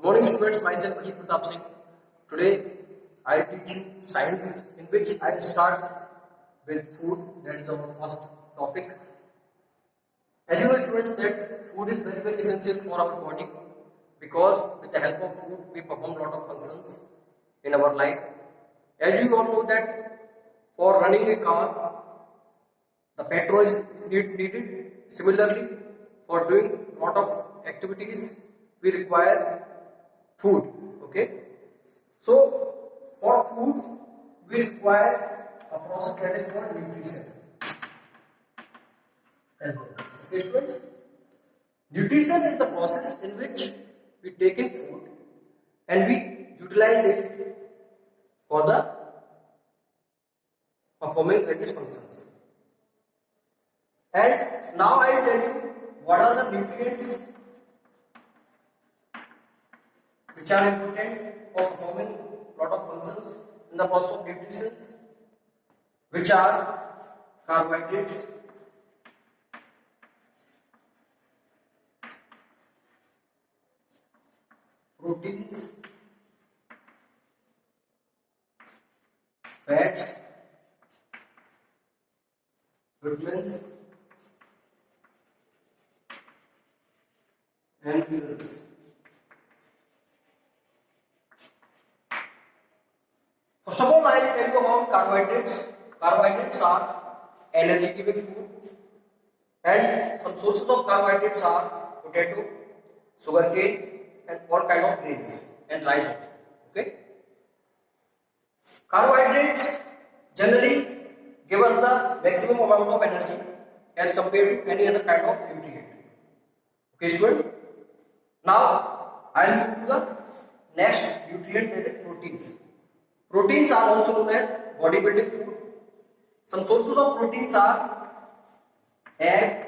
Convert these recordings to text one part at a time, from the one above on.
Good morning students, myself Ajit Pratap Singh. Today I will teach you science, in which I will start with food. That is our first topic. As you know students, that food is very essential for our body, because with the help of food we perform lot of functions in our life. As you all know that for running a car the petrol is needed. Similarly, for doing lot of activities we require food. Okay, so for food we require a process that is called nutrition as well. Okay students, nutrition is the process in which we take in food and we utilize it for the performing various functions. And now I will tell you what are the nutrients which are important for performing lot of functions in the process of nutrition, which are carbohydrates, proteins, fats, vitamins and minerals. First of all, I will tell you about carbohydrates. Carbohydrates are energy giving food, and some sources of carbohydrates are potato, sugarcane, and all kind of grains and rice also. Okay. Carbohydrates generally give us the maximum amount of energy as compared to any other kind of nutrient. Okay student. Now I will move to the next nutrient, that is proteins. Proteins are also known as bodybuilding food. Some sources of proteins are egg,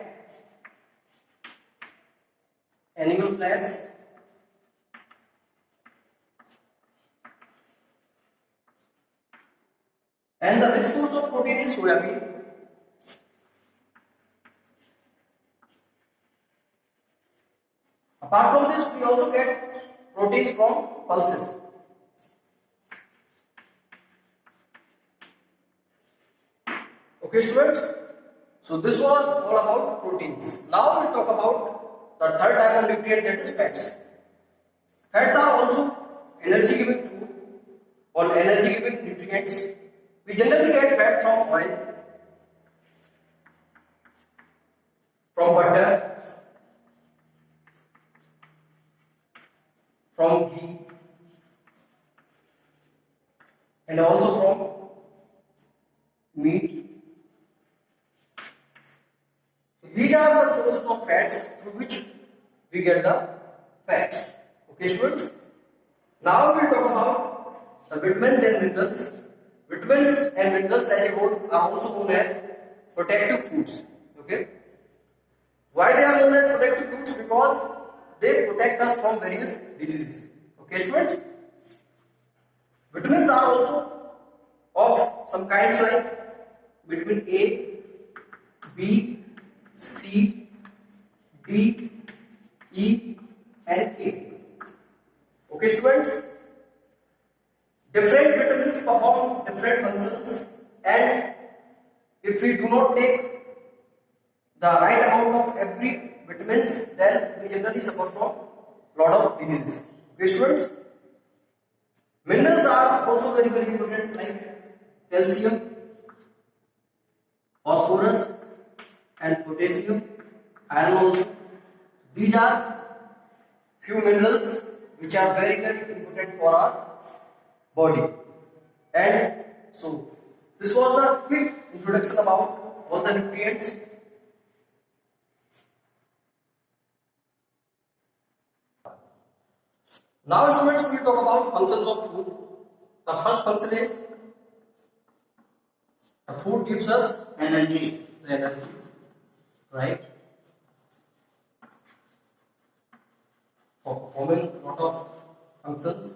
animal flesh, and the rich source of protein is soya bean. Apart from this, we also get proteins from pulses. Okay students, so this was all about proteins. Now we will talk about the third type of nutrient, that is fats. Fats are also energy giving food or energy giving nutrients. We generally get fat from oil, from butter, from ghee, and also from meat. These are some sources of fats through which we get the fats. Okay students. Now we will talk about the vitamins and minerals. Vitamins and minerals as a whole are also known as protective foods. Okay. Why they are known as protective foods? Because they protect us from various diseases. Okay students. Vitamins are also of some kinds like vitamin A, B, C, D, E and K. Okay students. Different vitamins perform different functions, and if we do not take the right amount of every vitamins, then we generally suffer from lot of diseases. Okay students. Minerals are also very important, like calcium, phosphorus and potassium, iron also. These are few minerals which are very important for our body. And so this was the quick introduction about all the nutrients. Now students, we will talk about functions of food. The first function is the food gives us energy. Right? For performing lot of functions.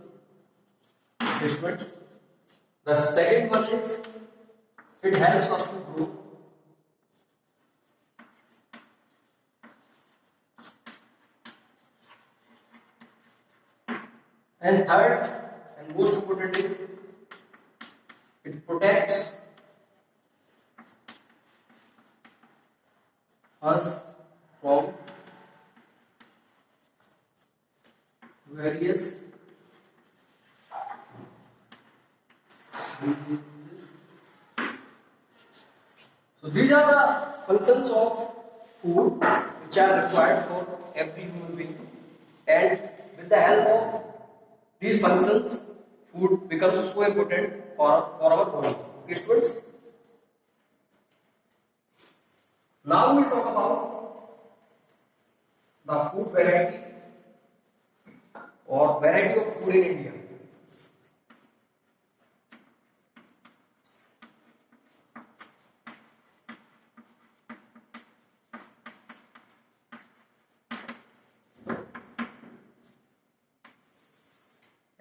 Okay students. The second one is it helps us to grow. And third and most important is it protects us from various diseases. So these are the functions of food which are required for every human being, and with the help of these functions, food becomes so important for our body. Okay, students. Now we talk about the food variety or variety of food in India.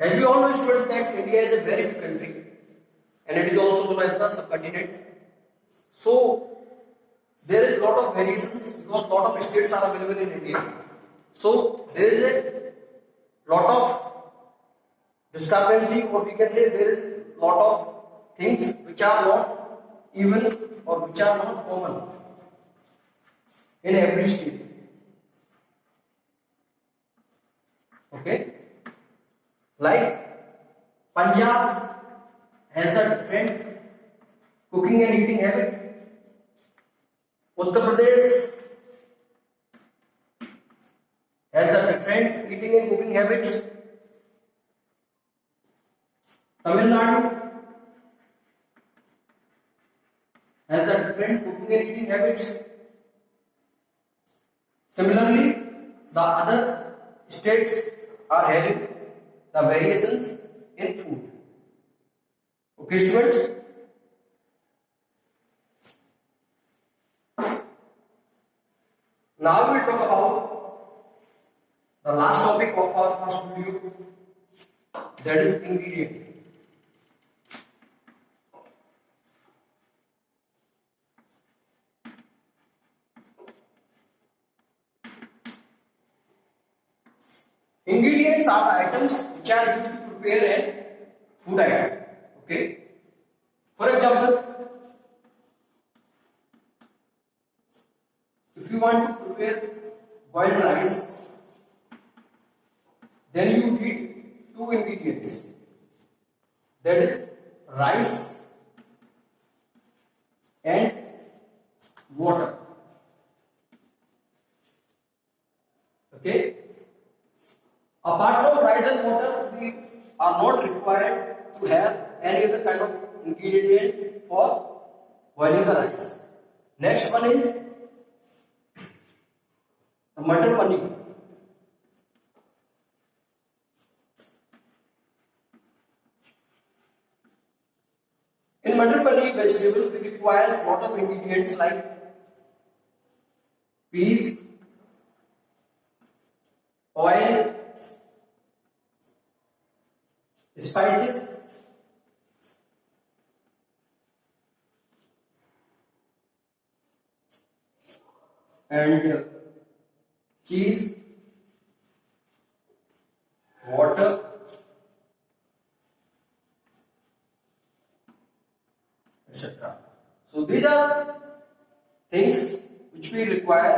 As we all know, students, that India is a very big country and it is also known as the subcontinent. So there is a lot of variations because a lot of states are available in India. So there is a lot of discrepancy, or we can say there is a lot of things which are not even or which are not common in every state. Okay, like Punjab has the different cooking and eating habit. Uttar Pradesh has the different eating and cooking habits. Tamil Nadu has the different cooking and eating habits. Similarly, the other states are having the variations in food. Okay, students? Now we will talk about the last topic of our first video, that is ingredient. Ingredients are the items which are used to prepare a food item. Okay. For example, if you want to prepare boiled rice, then you need two ingredients. That is rice and water. Okay. Apart from rice and water, we are not required to have any other kind of ingredient for boiling the rice. Next one is the matar paneer. In matar paneer vegetable, we require a lot of ingredients like peas, oil, spices, and cheese, water, etc. So these are things which we require